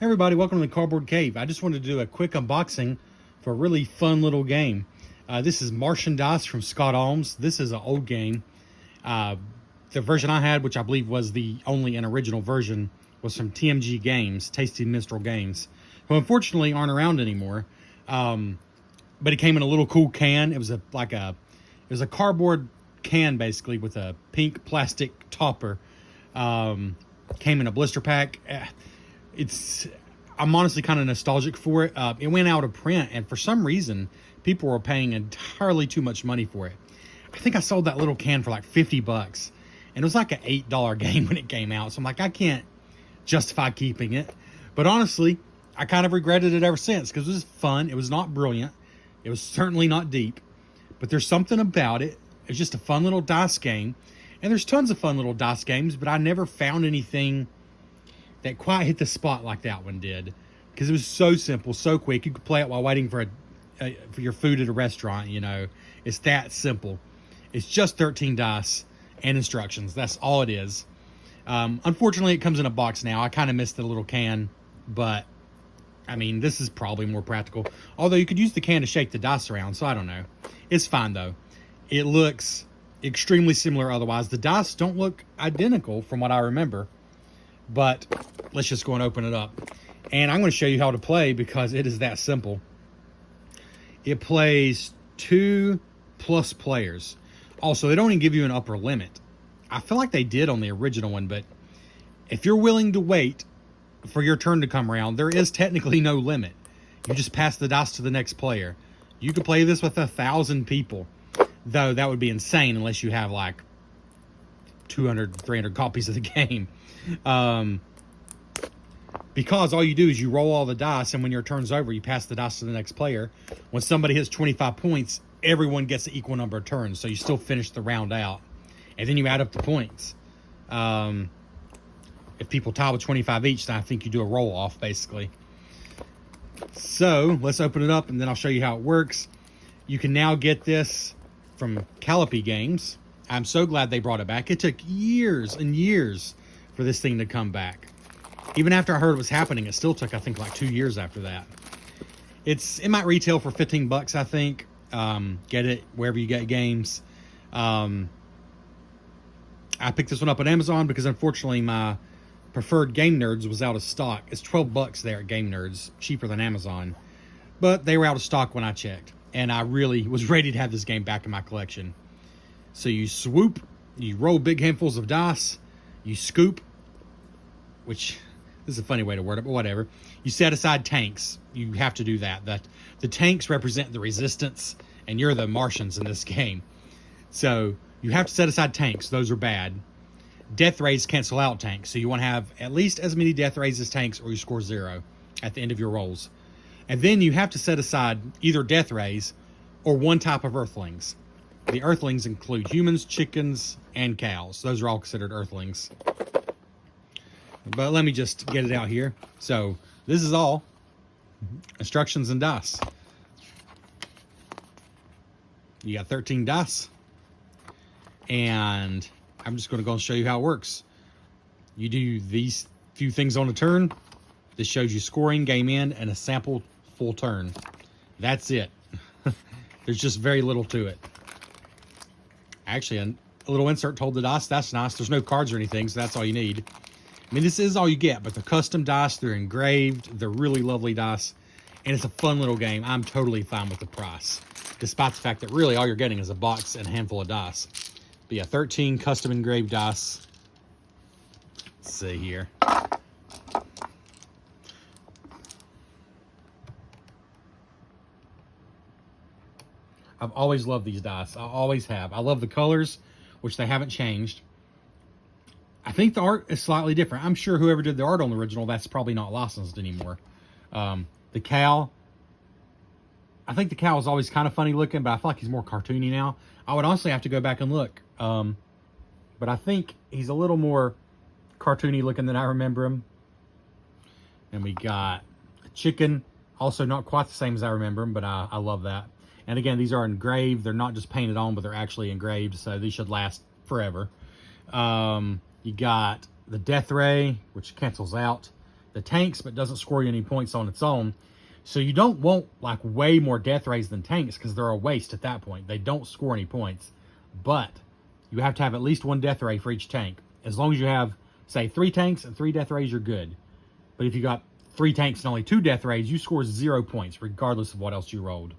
Hey everybody, welcome to the Cardboard Cave. I just wanted to do a quick unboxing for a really fun little game. This is Martian dice from Scott Alms. This is an old game. The version I had, which I believe was the only and original version, was from TMG Games, Tasty Minstrel Games, who unfortunately aren't around anymore. But it came in a little cool can. It was a cardboard can basically with a pink plastic topper. Came in a blister pack. I'm honestly kind of nostalgic for it. It went out of print, and for some reason, people were paying entirely too much money for it. I think I sold that little can for like 50 bucks, and it was like an $8 game when it came out. So I'm like, I can't justify keeping it. But honestly, I kind of regretted it ever since because it was fun. It was not brilliant. It was certainly not deep, but there's something about it. It was just a fun little dice game, and there's tons of fun little dice games, but I never found anything that quite hit the spot like that one did, because it was so simple, so quick. You could play it while waiting for your food at a restaurant. You know, it's that simple. It's just 13 dice and instructions. That's all it is. Unfortunately, it comes in a box now. I kind of missed the little can, but I mean, this is probably more practical. Although you could use the can to shake the dice around, so I don't know. It's fine though. It looks extremely similar otherwise. The dice don't look identical from what I remember. But let's just go and open it up. And I'm going to show you how to play because it is that simple. It plays 2+ players. Also, they don't even give you an upper limit. I feel like they did on the original one, but if you're willing to wait for your turn to come around, there is technically no limit. You just pass the dice to the next player. You could play this with 1,000 people, though that would be insane unless you have like 200, 300 copies of the game. Because all you do is you roll all the dice, and when your turn's over, you pass the dice to the next player. When somebody hits 25 points, everyone gets an equal number of turns, so you still finish the round out, and then you add up the points. If people tie with 25 each, then I think you do a roll off basically. So let's open it up, and then I'll show you how it works. You can now get this from Callipy Games. I'm so glad they brought it back. It took years and years for this thing to come back. Even after I heard it was happening, it still took, I think, like 2 years after that. It might retail for 15 bucks, I think. Get it wherever you get games. I picked this one up on Amazon because unfortunately my preferred Game Nerds was out of stock. It's 12 bucks there at Game Nerds, cheaper than Amazon. But they were out of stock when I checked, and I really was ready to have this game back in my collection. So you swoop, you roll big handfuls of dice, you scoop, which this is a funny way to word it, but whatever. You set aside tanks. You have to do that. The tanks represent the resistance, and you're the Martians in this game. So you have to set aside tanks. Those are bad. Death rays cancel out tanks, so you want to have at least as many death rays as tanks, or you score 0 at the end of your rolls. And then you have to set aside either death rays or one type of earthlings. The earthlings include humans, chickens, and cows. Those are all considered earthlings. But let me just get it out here. So this is all instructions and dice. You got 13 dice. And I'm just going to go and show you how it works. You do these few things on a turn. This shows you scoring, game end, and a sample full turn. That's it. There's just very little to it. Actually, a little insert to hold the dice. That's nice. There's no cards or anything, so that's all you need. I mean, this is all you get, but they're custom dice. They're engraved. They're really lovely dice, and it's a fun little game. I'm totally fine with the price, despite the fact that really all you're getting is a box and a handful of dice. But yeah, 13 custom engraved dice. Let's see here. I've always loved these dice. I always have. I love the colors, which they haven't changed. I think the art is slightly different. I'm sure whoever did the art on the original, that's probably not licensed anymore. The cow, I think the cow was always kind of funny looking, but I feel like he's more cartoony now. I would honestly have to go back and look. But I think he's a little more cartoony looking than I remember him. And we got a chicken, also not quite the same as I remember him, but I love that. And again, these are engraved. They're not just painted on, but they're actually engraved, so these should last forever. You got the Death Ray, which cancels out. the tanks, but doesn't score you any points on its own. So you don't want like way more death rays than tanks because they're a waste at that point. They don't score any points. But you have to have at least 1 death ray for each tank. As long as you have, say, 3 tanks and 3 death rays, you're good. But if you got 3 tanks and only 2 death rays, you score 0 points, regardless of what else you rolled.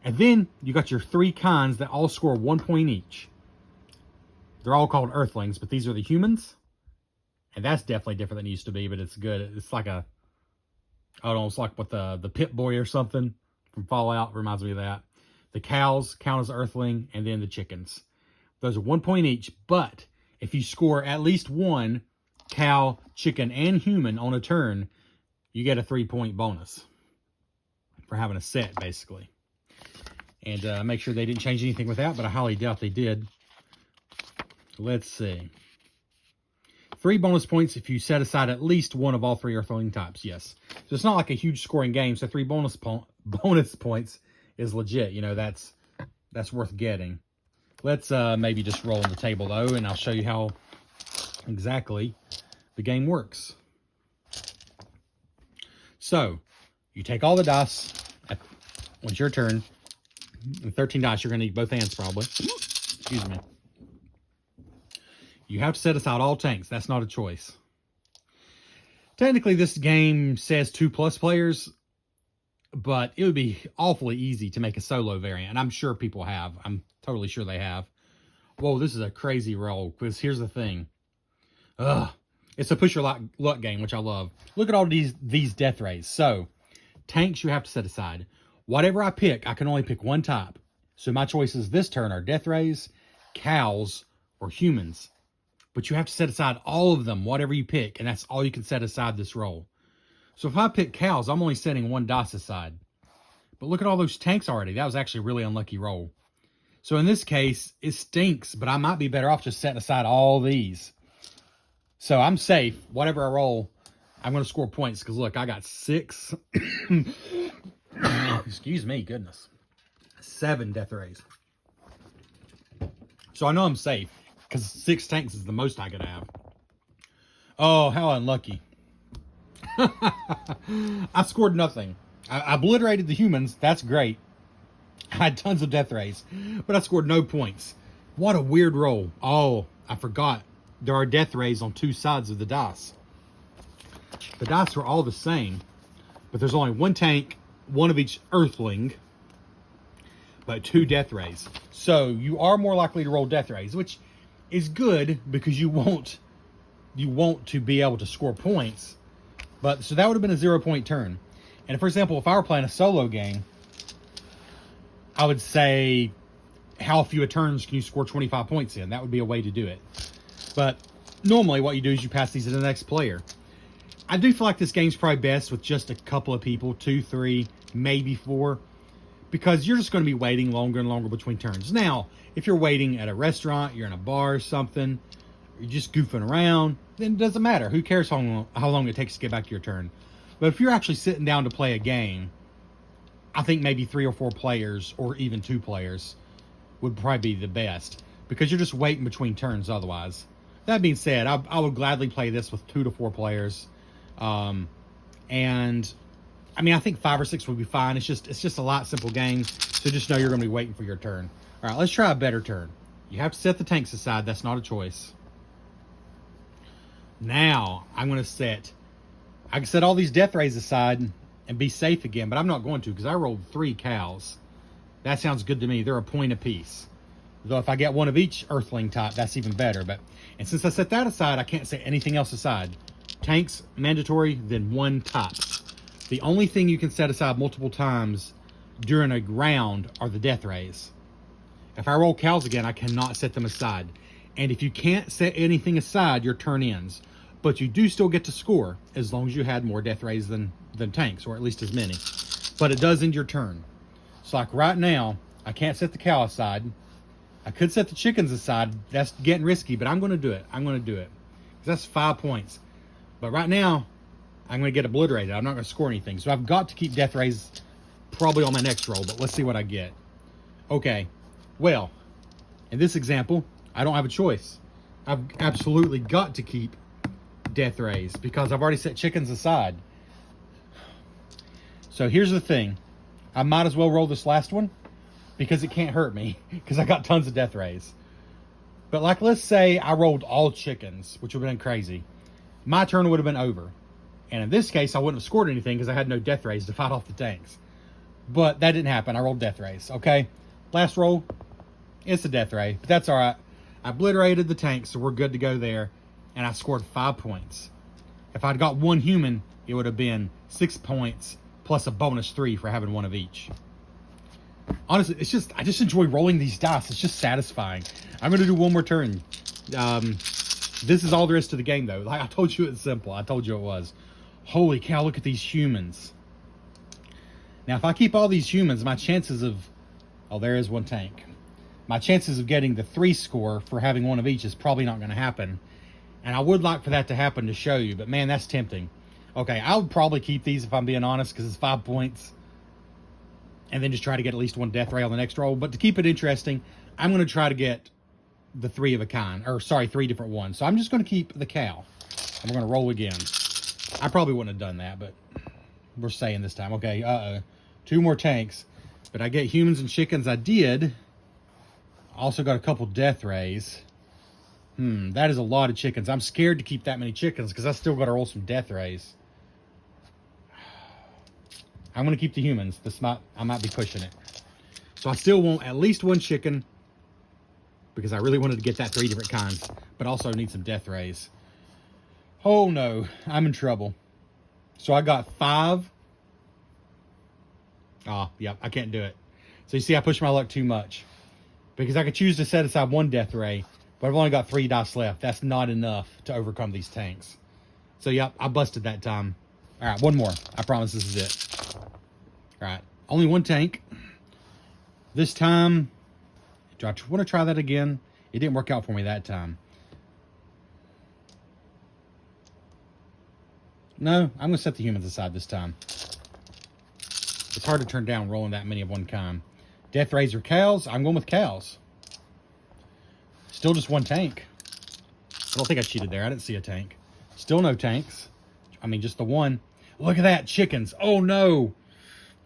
And then you got your 3 cons that all score 1 point each. They're all called Earthlings, but these are the humans. And that's definitely different than it used to be, but it's good. It's like a, I don't know, it's like what the Pit Boy or something from Fallout reminds me of that. The cows count as Earthling, and then the chickens. Those are 1 point each, but if you score at least 1 cow, chicken, and human on a turn, you get a 3-point bonus for having a set, basically. And make sure they didn't change anything with that, but I highly doubt they did. Let's see. 3 bonus points if you set aside at least 1 of all 3 Earthling types, yes. So it's not like a huge scoring game, so 3 bonus points is legit. You know, that's worth getting. Let's maybe just roll on the table, though, and I'll show you how exactly the game works. So, you take all the dice. When it's your turn, 13 dice, you're going to need both hands, probably. Excuse me. You have to set aside all tanks. That's not a choice. Technically, this game says 2+ players, but it would be awfully easy to make a solo variant, and I'm sure people have. I'm totally sure they have. Whoa, this is a crazy roll, because here's the thing. It's a push your luck game, which I love. Look at all these death rays. So, tanks you have to set aside. Whatever I pick, I can only pick 1 type. So my choices this turn are death rays, cows, or humans. But you have to set aside all of them, whatever you pick, and that's all you can set aside this roll. So if I pick cows, I'm only setting 1 dice aside. But look at all those tanks already. That was actually a really unlucky roll. So in this case, it stinks, but I might be better off just setting aside all these. So I'm safe. Whatever I roll, I'm going to score points. Because look, I got 6. Excuse me, goodness. 7 death rays. So I know I'm safe. Because 6 tanks is the most I could have. Oh, how unlucky. I scored nothing. I obliterated the humans. That's great. I had tons of death rays. But I scored no points. What a weird roll. Oh, I forgot. There are death rays on 2 sides of the dice. The dice are all the same. But there's only 1 tank, 1 of each Earthling. But 2 death rays. So you are more likely to roll death rays, which is good because you want to be able to score points. But so that would have been a 0-point turn. And for example, if I were playing a solo game, I would say, how few turns can you score 25 points in? That would be a way to do it. But normally what you do is you pass these to the next player. I do feel like this game's probably best with just a couple of people, 2, 3, maybe 4. Because you're just going to be waiting longer and longer between turns. Now, if you're waiting at a restaurant, you're in a bar or something, you're just goofing around, then it doesn't matter. Who cares how long it takes to get back to your turn? But if you're actually sitting down to play a game, I think maybe 3 or 4 players, or even 2 players, would probably be the best. Because you're just waiting between turns otherwise. That being said, I would gladly play this with 2 to 4 players. And I mean, I think 5 or 6 would be fine. It's just a lot simple game. So just know you're going to be waiting for your turn. All right, let's try a better turn. You have to set the tanks aside. That's not a choice. Now, I'm going to set... I can set all these death rays aside and be safe again, but I'm not going to because I rolled 3 cows. That sounds good to me. They're a point apiece. Though if I get 1 of each Earthling type, that's even better. And since I set that aside, I can't set anything else aside. Tanks, mandatory, then 1 type. The only thing you can set aside multiple times during a round are the death rays. If I roll cows again, I cannot set them aside. And if you can't set anything aside, your turn ends. But you do still get to score as long as you had more death rays than tanks, or at least as many. But it does end your turn. So like right now, I can't set the cow aside. I could set the chickens aside. That's getting risky, but I'm going to do it. I'm going to do it. Because that's 5 points. But right now, I'm going to get obliterated. I'm not going to score anything. So I've got to keep death rays probably on my next roll, but let's see what I get. Okay. Well, in this example, I don't have a choice. I've absolutely got to keep death rays because I've already set chickens aside. So here's the thing. I might as well roll this last one because it can't hurt me because I got tons of death rays. But like, let's say I rolled all chickens, which would have been crazy. My turn would have been over. And in this case, I wouldn't have scored anything because I had no death rays to fight off the tanks. But that didn't happen. I rolled death rays, okay? Last roll, it's a death ray, but that's all right. I obliterated the tanks, so we're good to go there. And I scored 5 points. If I'd got one human, it would have been 6 points plus a bonus 3 for having one of each. Honestly, I just enjoy rolling these dice. It's just satisfying. I'm going to do one more turn. This is all there is to the game, though. Like I told you, it's simple. I told you it was. Holy cow, look at these humans. Now, if I keep all these humans, my chances of... Oh, there is one tank. My chances of getting the 3 score for having one of each is probably not going to happen. And I would like for that to happen to show you, but man, that's tempting. Okay, I would probably keep these if I'm being honest, because it's 5 points. And then just try to get at least one death ray on the next roll. But to keep it interesting, I'm going to try to get the 3 of a kind. Or, sorry, 3 different ones. So I'm just going to keep the cow. And we're going to roll again. I probably wouldn't have done that, but we're saying this time. Okay, 2 more tanks. But I get humans and chickens. I did. Also got a couple death rays. That is a lot of chickens. I'm scared to keep that many chickens because I still got to roll some death rays. I'm going to keep the humans. I might be pushing it. So I still want at least 1 chicken because I really wanted to get that 3 different kinds, but also need some death rays. Oh no, I'm in trouble. So I got 5. Oh, yep, I can't do it. So you see, I pushed my luck too much because I could choose to set aside 1 death ray, but I've only got 3 dice left. That's not enough to overcome these tanks. So yep, I busted that time. All right, 1 more. I promise this is it. All right, only 1 tank. This time, do I want to try that again? It didn't work out for me that time. No, I'm going to set the humans aside this time. It's hard to turn down rolling that many of one kind. Death rays or cows? I'm going with cows. Still just 1 tank. I don't think I cheated there. I didn't see a tank. Still no tanks. I mean, just the 1. Look at that, chickens. Oh, no.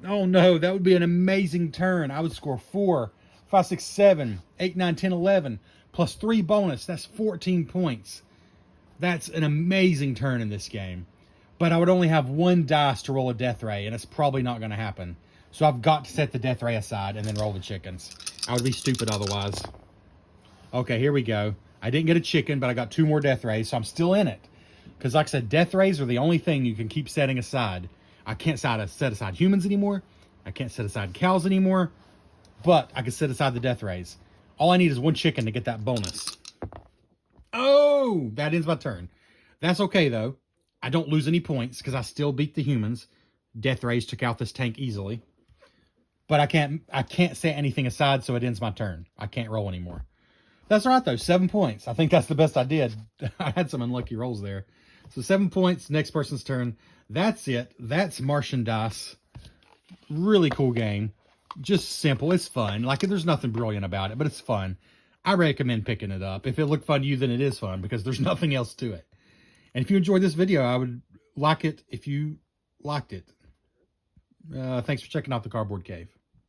Oh, no. That would be an amazing turn. I would score 4, 5, 6, 7, 8, 9, 10, 11. Plus 3 bonus. That's 14 points. That's an amazing turn in this game. But I would only have 1 dice to roll a death ray, and it's probably not going to happen. So I've got to set the death ray aside and then roll the chickens. I would be stupid otherwise. Okay, here we go. I didn't get a chicken, but I got 2 more death rays, so I'm still in it. Because like I said, death rays are the only thing you can keep setting aside. I can't set aside humans anymore. I can't set aside cows anymore. But I can set aside the death rays. All I need is 1 chicken to get that bonus. Oh, that ends my turn. That's okay, though. I don't lose any points because I still beat the humans. Death rays took out this tank easily. But I can't set anything aside, so it ends my turn. I can't roll anymore. That's all right, though. 7 points. I think that's the best I did. I had some unlucky rolls there. So 7 points, next person's turn. That's it. That's Martian Dice. Really cool game. Just simple. It's fun. Like, there's nothing brilliant about it, but it's fun. I recommend picking it up. If it looked fun to you, then it is fun because there's nothing else to it. And if you enjoyed this video, I would like it if you liked it. Thanks for checking out the Cardboard Cave.